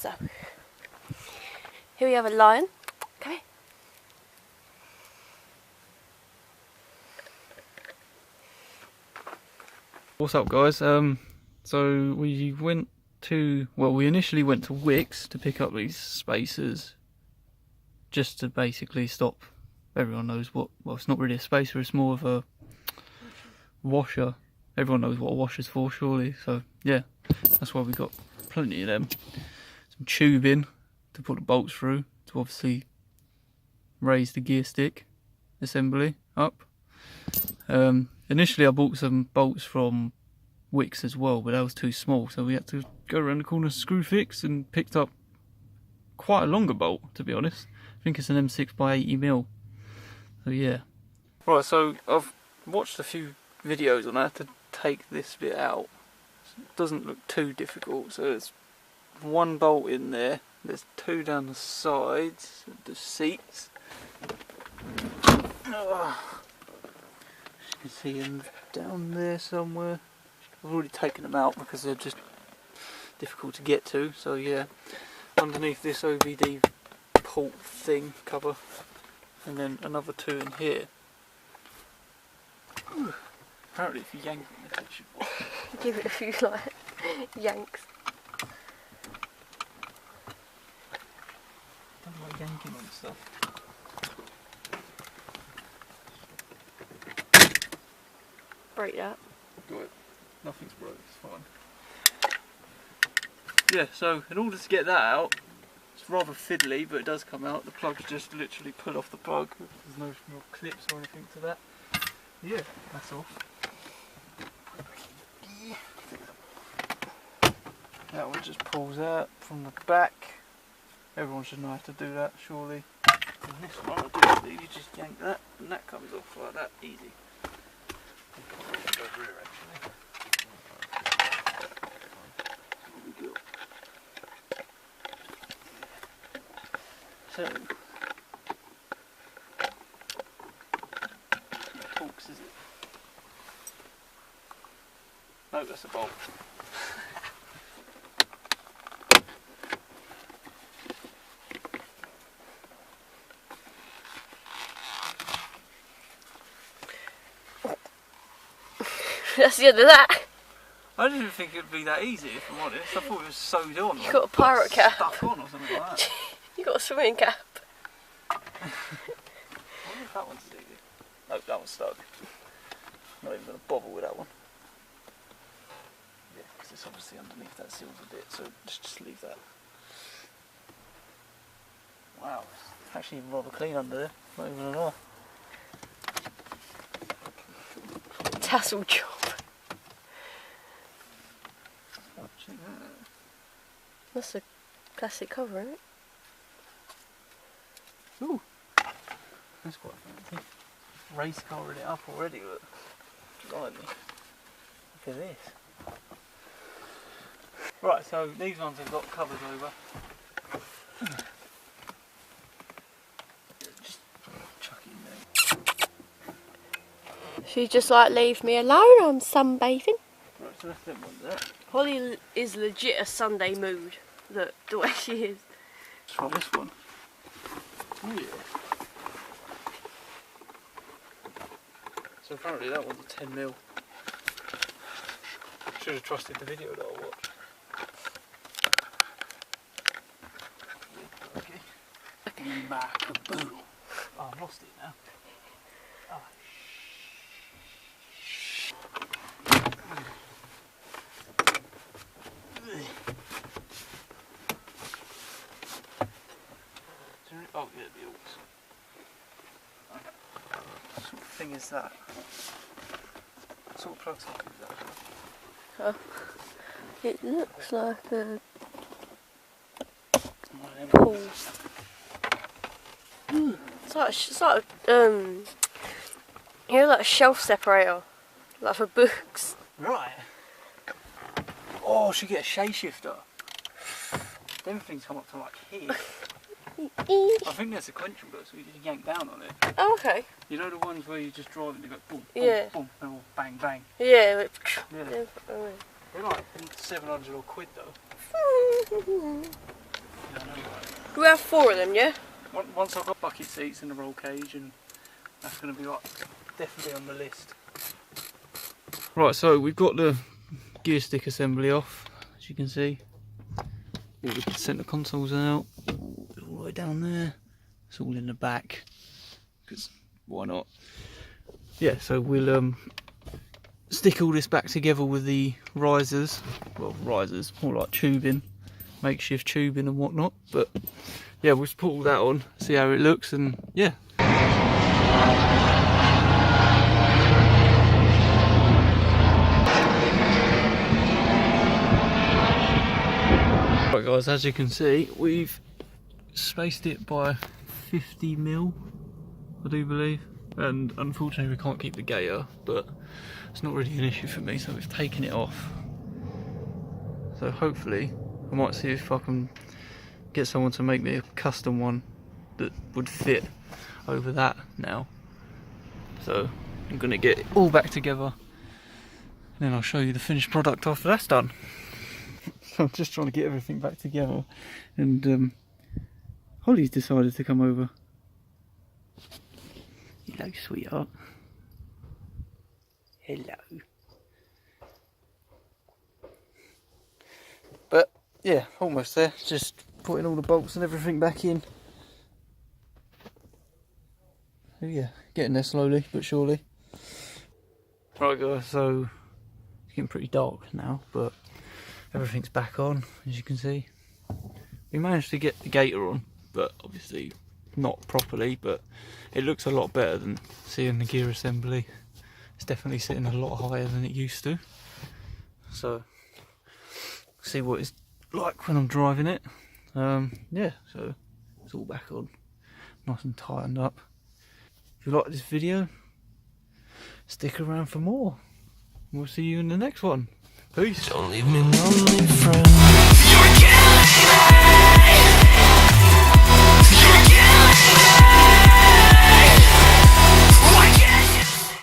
So, here we have a lion. Come here. What's up, guys? So we went to, well, we initially went to Wix to pick up these spacers, just to basically stop. Everyone knows what, well, it's not really a spacer, it's more of a washer. Everyone knows what a washer's for, surely. So yeah, that's why we got plenty of them. Some tubing to put the bolts through to obviously raise the gear stick assembly up. Initially I bought some bolts from Wix as well, but that was too small, so we had to go around the corner screw fix and picked up quite a longer bolt, to be honest. I think it's an M6 by 80mm. So yeah. Right, so I've watched a few videos on how to take this bit out. It doesn't look too difficult. So there's one bolt in there, there's two down the sides of the seats. As you can see them down there somewhere. I've already taken them out because they're just difficult to get to. So yeah, underneath this OBD port thing cover, and then another two in here. Ooh. Apparently if you yank it, it should work. Give it a few like yanks. Don't like yanking on stuff. Break that. Good. Nothing's broke, it's fine. Yeah, so in order to get that out, it's rather fiddly, but it does come out. The plug's just literally pull off the plug. There's no more clips or anything to that. Yeah, that's off. That one just pulls out from the back. Everyone should know how to do that, surely. And this one, all I do is you just yank that, and that comes off like that, easy. Over here, actually. So, torques, is it? No, that's a bolt. That's the end of that. I didn't think it'd be that easy, if I'm honest. I thought it was sewed on. You got a pirate cap. Stuck on or something like that. You got a swimming cap. I wonder if that one's easy. No, that one's stuck. Not even going to bother with that one. Yeah, because it's obviously underneath that silver bit, so just leave that. Wow, it's actually rather clean under there. Not even a lie. Tassel job. Oh, check that out. That's a classic cover, isn't it? Ooh, that's quite fancy. Race coloring it up already, look. Blimey. Look at this. Right, so these ones have got covers over. Just chuck it in there. She just like, leave me alone, I'm sunbathing. Right, so that's them ones there. Holly is legit a Sunday mood. Look, the way she is. Let's try this one. Oh yeah. So apparently that one's a 10mm. Should have trusted the video that I watched. Okay. Macaboo. Oh, I've lost it now. Oh. Oh yeah, the aux. What sort of thing is that? What sort of plug socket is that? It looks like a pool. It's like you know, like a shelf separator, like for books. Right. Oh, I should get a shade shifter. Them things come up to like here. I think they're sequential though, so you just yank down on it. Oh, okay. You know the ones where you just drive and you go boom, boom, Yeah. boom, and all bang, bang. Yeah. Like, Yeah. They're like 700 or quid though. We have 4 of them, yeah? Once I've got bucket seats and a roll cage, and that's going to be like definitely on the list. Right, so we've got the gear stick assembly off, as you can see. All the centre consoles out, all the way down there. It's all in the back, because why not? Yeah, so we'll stick all this back together with the risers. Well, risers, more like tubing, makeshift tubing and whatnot. But yeah, we'll just put all that on, see how it looks, and yeah. Right guys, as you can see, we've spaced it by 50mm, I do believe, and unfortunately we can't keep the gator, but it's not really an issue for me, so we've taken it off. So hopefully I might see if I can get someone to make me a custom one that would fit over that now. So I'm going to get it all back together, and then I'll show you the finished product after that's done. So I'm just trying to get everything back together, and Holly's decided to come over. Hello, sweetheart. Hello. But yeah, almost there. Just putting all the bolts and everything back in. So yeah, getting there slowly but surely. Right guys, so it's getting pretty dark now, but everything's back on, as you can see. We managed to get the gator on, but obviously not properly, but it looks a lot better than seeing the gear assembly. It's definitely sitting a lot higher than it used to. So, see what it's like when I'm driving it. Yeah, so it's all back on, nice and tightened up. If you like this video, stick around for more. We'll see you in the next one. Peace. Don't leave me lonely, friend.